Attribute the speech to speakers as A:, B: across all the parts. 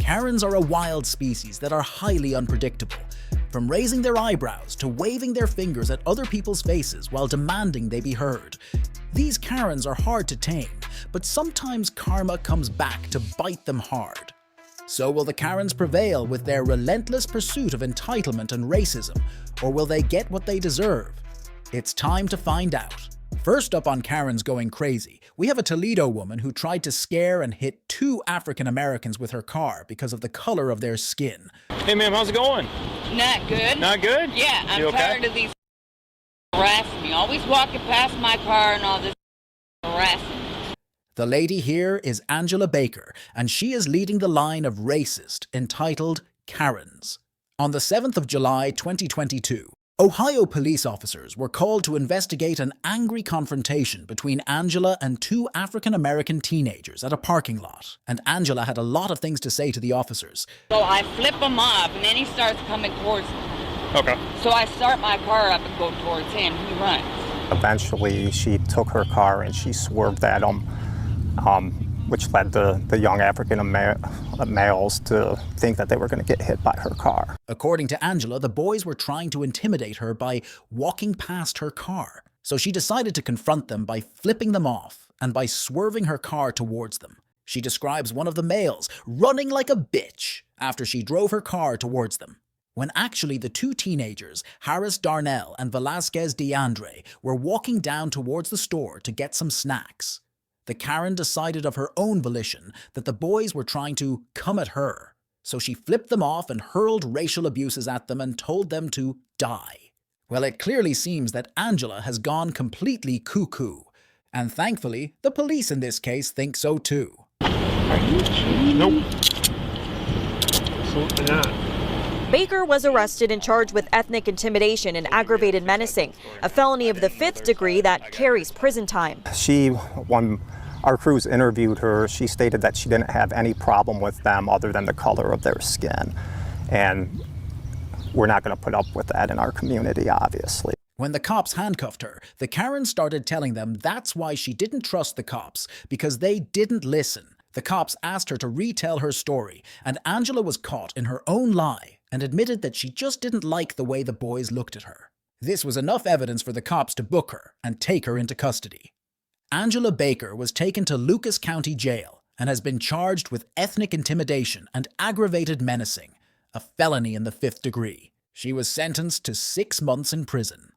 A: Karens are a wild species that are highly unpredictable. From raising their eyebrows to waving their fingers at other people's faces while demanding they be heard. These Karens are hard to tame, but sometimes karma comes back to bite them hard. So will the Karens prevail with their relentless pursuit of entitlement and racism, or will they get what they deserve? It's time to find out. First up on Karens going crazy, we have a Toledo woman who tried to scare and hit 2 African Americans with her car because of the color of their skin.
B: Hey ma'am, how's it going?
C: Not good.
B: Not good?
C: Yeah, I'm
B: You okay?
C: tired of these harassing me. Always walking past my car and all this harassing me.
A: The lady here is Angela Baker, and she is leading the line of racist entitled Karens. On the 7th of July 2022, Ohio police officers were called to investigate an angry confrontation between Angela and 2 African-American teenagers at a parking lot, and Angela had a lot of things to say to the officers.
C: So I flip him off, and then he starts coming towards me.
B: Okay.
C: So I start my car up and go towards him. He runs.
D: Eventually, she took her car and she swerved at him, which led the young African males to think that they were going to get hit by her car.
A: According to Angela, the boys were trying to intimidate her by walking past her car. So she decided to confront them by flipping them off and by swerving her car towards them. She describes one of the males running like a bitch after she drove her car towards them, when actually the 2 teenagers, Harris Darnell and Velasquez DeAndre, were walking down towards the store to get some snacks. The Karen decided of her own volition that the boys were trying to come at her, so she flipped them off and hurled racial abuses at them and told them to die. Well, it clearly seems that Angela has gone completely cuckoo, and thankfully, the police in this case think so too.
C: Are you kidding?
B: Nope. Absolutely not.
E: Baker was arrested and charged with ethnic intimidation and aggravated menacing, a felony of the 5th degree that carries prison time.
D: When our crews interviewed her, she stated that she didn't have any problem with them other than the color of their skin. And we're not going to put up with that in our community, obviously.
A: When the cops handcuffed her, the Karen started telling them that's why she didn't trust the cops, because they didn't listen. The cops asked her to retell her story, and Angela was caught in her own lie and admitted that she just didn't like the way the boys looked at her. This was enough evidence for the cops to book her and take her into custody. Angela Baker was taken to Lucas County Jail and has been charged with ethnic intimidation and aggravated menacing, a felony in the 5th degree. She was sentenced to 6 months in prison.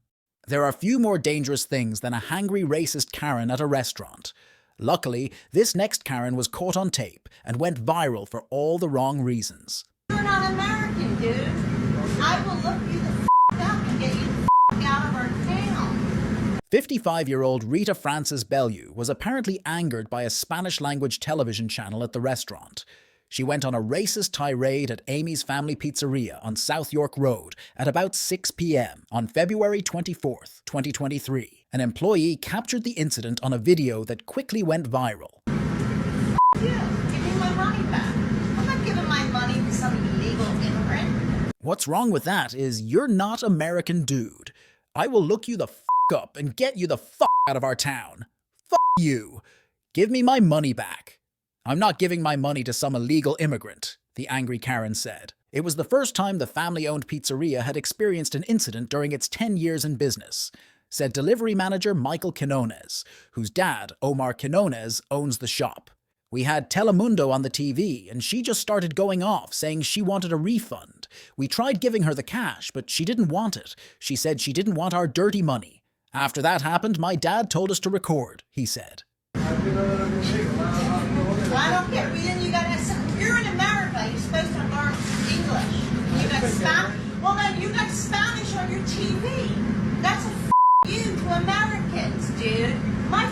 A: There are few more dangerous things than a hangry racist Karen at a restaurant. Luckily, this next Karen was caught on tape and went viral for all the wrong reasons.
F: You're not American, dude. I will look you the up and get you the out of our town.
A: 55-year-old Rita Francis Bellew was apparently angered by a Spanish-language television channel at the restaurant. She went on a racist tirade at Amy's Family Pizzeria on South York Road at about 6 p.m. on February 24th, 2023. An employee captured the incident on a video that quickly went viral.
F: You, give me my money back. I'm not giving my money to some illegal immigrant.
A: What's wrong with that is you're not American, dude. I will look you the up and get you the out of our town. You. Give me my money back. I'm not giving my money to some illegal immigrant, the angry Karen said. It was the first time the family-owned pizzeria had experienced an incident during its 10 years in business, said delivery manager Michael Quinones, whose dad, Omar Quinones, owns the shop. We had Telemundo on the TV, and she just started going off, saying she wanted a refund. We tried giving her the cash, but she didn't want it. She said she didn't want our dirty money. After that happened, my dad told us to record, he said.
F: Well, I don't care. You're in America. You're supposed to learn English. You got Spanish. Well, then you got Spanish on your TV. That's a you to Americans, dude. My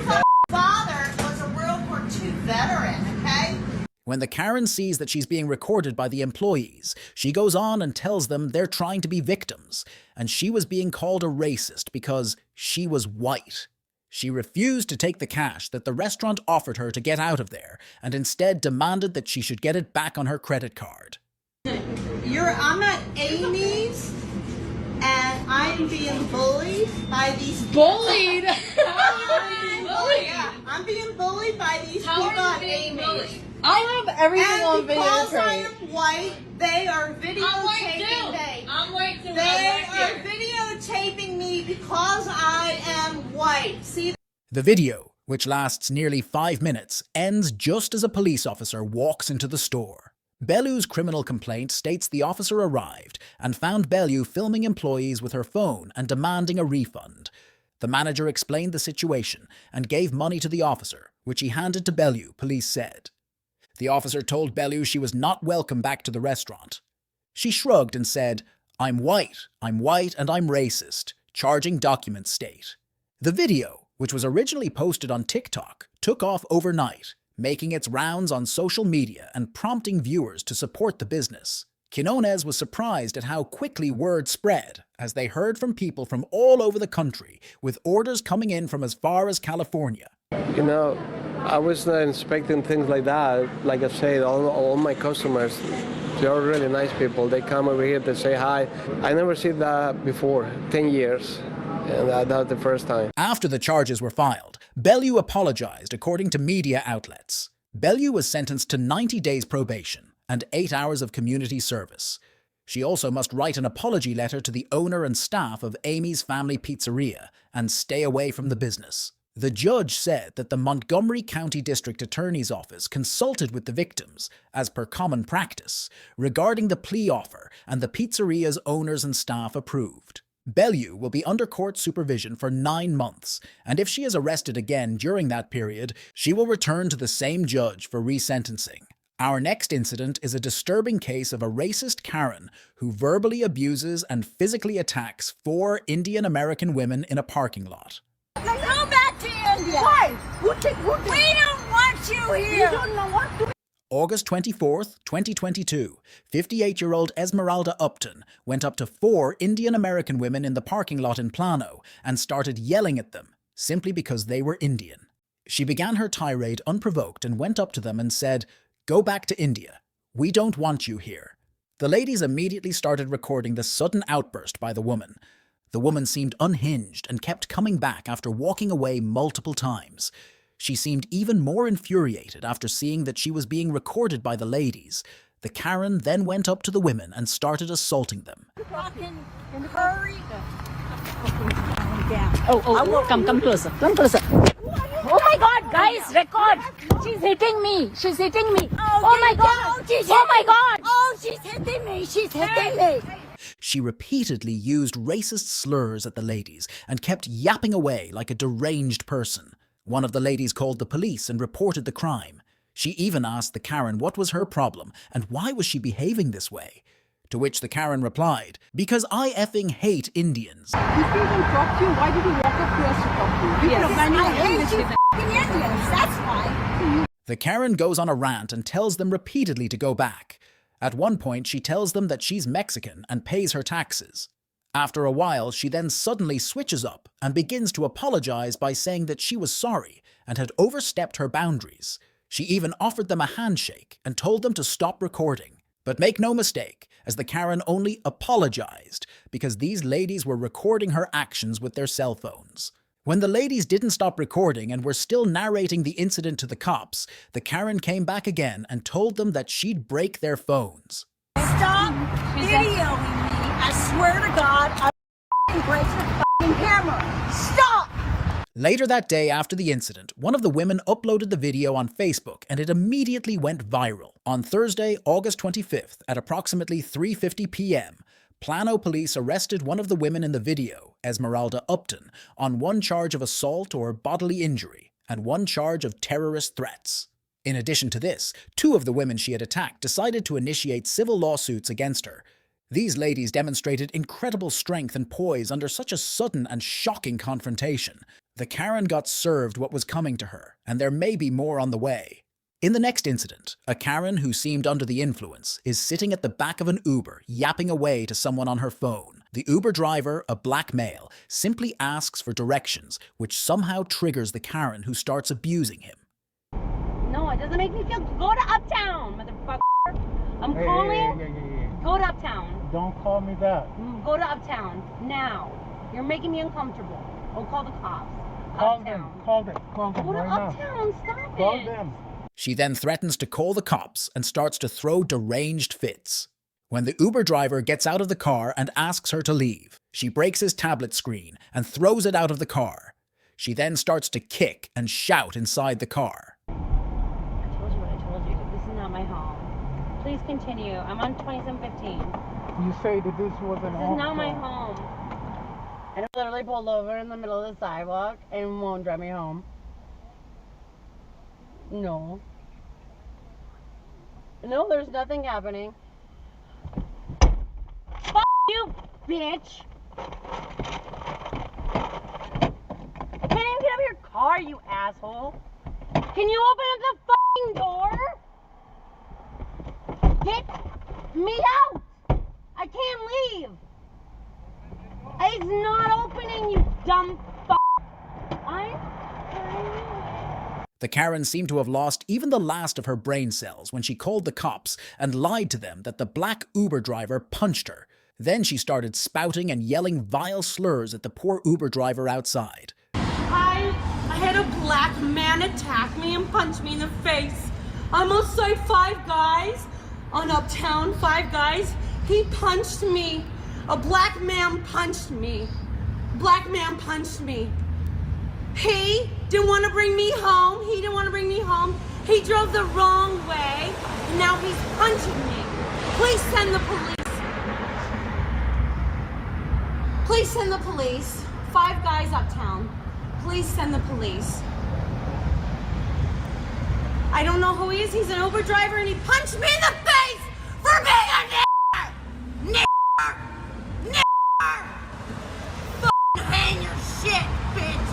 F: father was a World War II veteran, okay?
A: When the Karen sees that she's being recorded by the employees, she goes on and tells them they're trying to be victims, and she was being called a racist because she was white. She refused to take the cash that the restaurant offered her to get out of there, and instead demanded that she should get it back on her credit card.
F: I'm at Amy's, and I'm being bullied by these
B: Bullied?
F: I'm being bullied by these people at Amy's.
B: I have everything on
F: And
B: video
F: because I
B: tape.
F: am white, they are videotaping me.
B: I'm white too.
F: They are videotaping me because I am white. See?
A: The video, which lasts nearly 5 minutes, ends just as a police officer walks into the store. Bellu's criminal complaint states the officer arrived and found Bellu filming employees with her phone and demanding a refund. The manager explained the situation and gave money to the officer, which he handed to Bellu, police said. The officer told Bellu she was not welcome back to the restaurant. She shrugged and said, I'm white, and I'm racist, charging documents state. The video, which was originally posted on TikTok, took off overnight, making its rounds on social media and prompting viewers to support the business. Quinones was surprised at how quickly word spread, as they heard from people from all over the country, with orders coming in from as far as California.
G: You know, I was not expecting things like that. Like I said, all my customers, they're really nice people. They come over here, they say hi. I never seen that before, 10 years. And that was the first time.
A: After the charges were filed, Bellu apologized according to media outlets. Bellu was sentenced to 90 days probation and 8 hours of community service. She also must write an apology letter to the owner and staff of Amy's Family Pizzeria and stay away from the business. The judge said that the Montgomery County District Attorney's Office consulted with the victims, as per common practice, regarding the plea offer, and the pizzeria's owners and staff approved. Bellu will be under court supervision for 9 months, and if she is arrested again during that period, she will return to the same judge for resentencing. Our next incident is a disturbing case of a racist Karen who verbally abuses and physically attacks 4 Indian American women in a parking lot.
H: Go back to India. Why? We don't want you here. You don't want to.
A: August 24th, 2022, 58-year-old Esmeralda Upton went up to 4 Indian American women in the parking lot in Plano and started yelling at them, simply because they were Indian. She began her tirade unprovoked and went up to them and said, "Go back to India. We don't want you here." The ladies immediately started recording the sudden outburst by the woman. The woman seemed unhinged and kept coming back after walking away multiple times. She seemed even more infuriated after seeing that she was being recorded by the ladies. The Karen then went up to the women and started assaulting them.
H: Fucking hurry.
I: Come closer. Come closer. Oh my God, guys, record. She's hitting me. She's hitting me. Oh my God. Oh my God.
H: Oh, she's hitting me. She's hitting me.
A: She repeatedly used racist slurs at the ladies and kept yapping away like a deranged person. One of the ladies called the police and reported the crime. She even asked the Karen what was her problem and why was she behaving this way. To which the Karen replied, "Because I effing hate Indians."
J: If he didn't talk to you, why did he walk up to us to talk to you?
H: Yes. I hate you fucking Indians. That's why.
A: The Karen goes on a rant and tells them repeatedly to go back. At one point, she tells them that she's Mexican and pays her taxes. After a while, she then suddenly switches up and begins to apologize by saying that she was sorry and had overstepped her boundaries. She even offered them a handshake and told them to stop recording. But make no mistake, as the Karen only apologized because these ladies were recording her actions with their cell phones. When the ladies didn't stop recording and were still narrating the incident to the cops, the Karen came back again and told them that she'd break their phones.
H: Stop videoing me. I swear to God, I'll break your camera. Stop!
A: Later that day after the incident, one of the women uploaded the video on Facebook and it immediately went viral. On Thursday, August 25th, at approximately 3:50 p.m., Plano police arrested one of the women in the video, Esmeralda Upton, on 1 charge of assault or bodily injury and 1 charge of terrorist threats. In addition to this, 2 of the women she had attacked decided to initiate civil lawsuits against her. These ladies demonstrated incredible strength and poise under such a sudden and shocking confrontation. The Karen got served what was coming to her, and there may be more on the way. In the next incident, a Karen who seemed under the influence is sitting at the back of an Uber, yapping away to someone on her phone. The Uber driver, a black male, simply asks for directions, which somehow triggers the Karen who starts abusing him.
I: No, it doesn't make me feel. Go to Uptown, motherfucker. I'm calling. Go to Uptown.
K: Don't call me that.
I: Go to Uptown now. You're making me uncomfortable. Go call the cops.
K: Call
I: Uptown.
K: them. Call them. Call them
I: Go to
K: right now.
I: Uptown. Stop
K: Call
I: it.
K: them.
A: She then threatens to call the cops and starts to throw deranged fits. When the Uber driver gets out of the car and asks her to leave, she breaks his tablet screen and throws it out of the car. She then starts to kick and shout inside the car.
I: I told you what I told you. This is not my home. Please continue. I'm on 2715.
K: You say that this was an
I: This is not my home. And I literally pulled over in the middle of the sidewalk and won't drive me home. No. No, there's nothing happening. Fuck you, bitch! I can't even get out of your car, you asshole! Can you open up the fucking door? Get me out! I can't leave! It's not opening, you dumb fuck!
A: The Karen seemed to have lost even the last of her brain cells when she called the cops and lied to them that the black Uber driver punched her. Then she started spouting and yelling vile slurs at the poor Uber driver outside.
B: I had a black man attack me and punch me in the face. I'm outside Five Guys on Uptown, Five Guys. He punched me. A black man punched me. Black man punched me. He didn't want to bring me home. He didn't want to bring me home. He drove the wrong way. And now he's punching me. Please send the police. Please send the police. Five Guys Uptown. Please send the police. I don't know who he is. He's an Uber driver and he punched me in the face for being a nigger! Nigger! Nigger! Fucking hang your shit, bitch!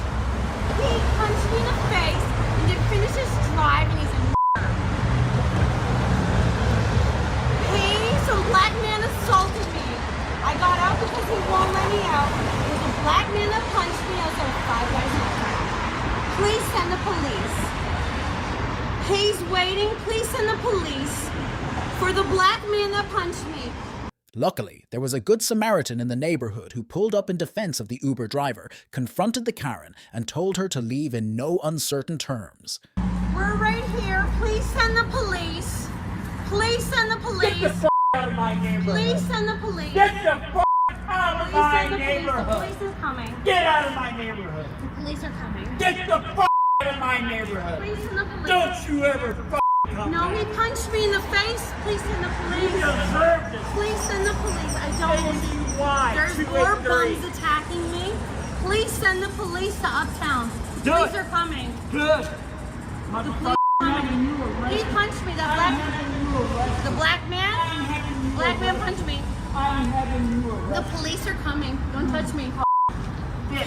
B: He punched me in the face and didn't finish his drive and he's a nigger. Some black man assaulted me. I got out because he won't let me out. There's a black man that punched me outside of Five Guys Uptown. Please send the police. He's waiting. Please send the police for the black man that punched me.
A: Luckily, there was a good Samaritan in the neighborhood who pulled up in defense of the Uber driver, confronted the Karen, and told her to leave in no uncertain terms.
B: We're right here. Please send the police. Please send the police.
K: Get the out of my neighborhood.
B: Please send the police.
K: Get the out of my neighborhood.
B: The police is coming.
K: Get out of my neighborhood.
B: The police are coming.
K: Get the out of my neighborhood.
B: Please send the police.
K: Don't you ever come.
B: No, he punched me in the face. Please send the police.
K: You deserve this.
B: Please send the police. I don't.
K: Why?
B: There's more bums attacking me. Please send the police to Uptown. The police are coming.
K: Good.
B: The police are coming. He punched me. The black man. Black man punched me.
K: I'm having you arrested.
B: The police are coming. Don't touch me.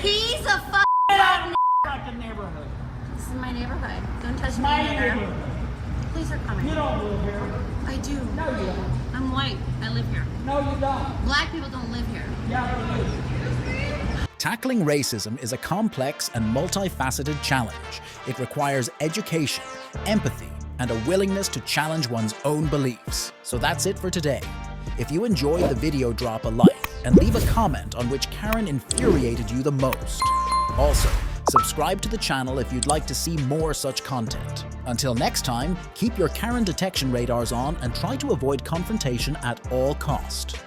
B: He's a
K: fucking neighborhood.
B: This is my neighborhood. Don't touch me.
K: My
B: Either.
K: neighborhood.
B: Police are coming.
K: You don't live here.
B: I do.
K: No, you don't.
B: I'm white. I live here.
K: No, you don't.
B: Black people don't live here.
K: Yeah, you do.
A: Tackling racism is a complex and multifaceted challenge. It requires education, empathy, and a willingness to challenge one's own beliefs. So that's it for today. If you enjoyed the video, drop a like and leave a comment on which Karen infuriated you the most. Also, subscribe to the channel if you'd like to see more such content. Until next time, keep your Karen detection radars on and try to avoid confrontation at all cost.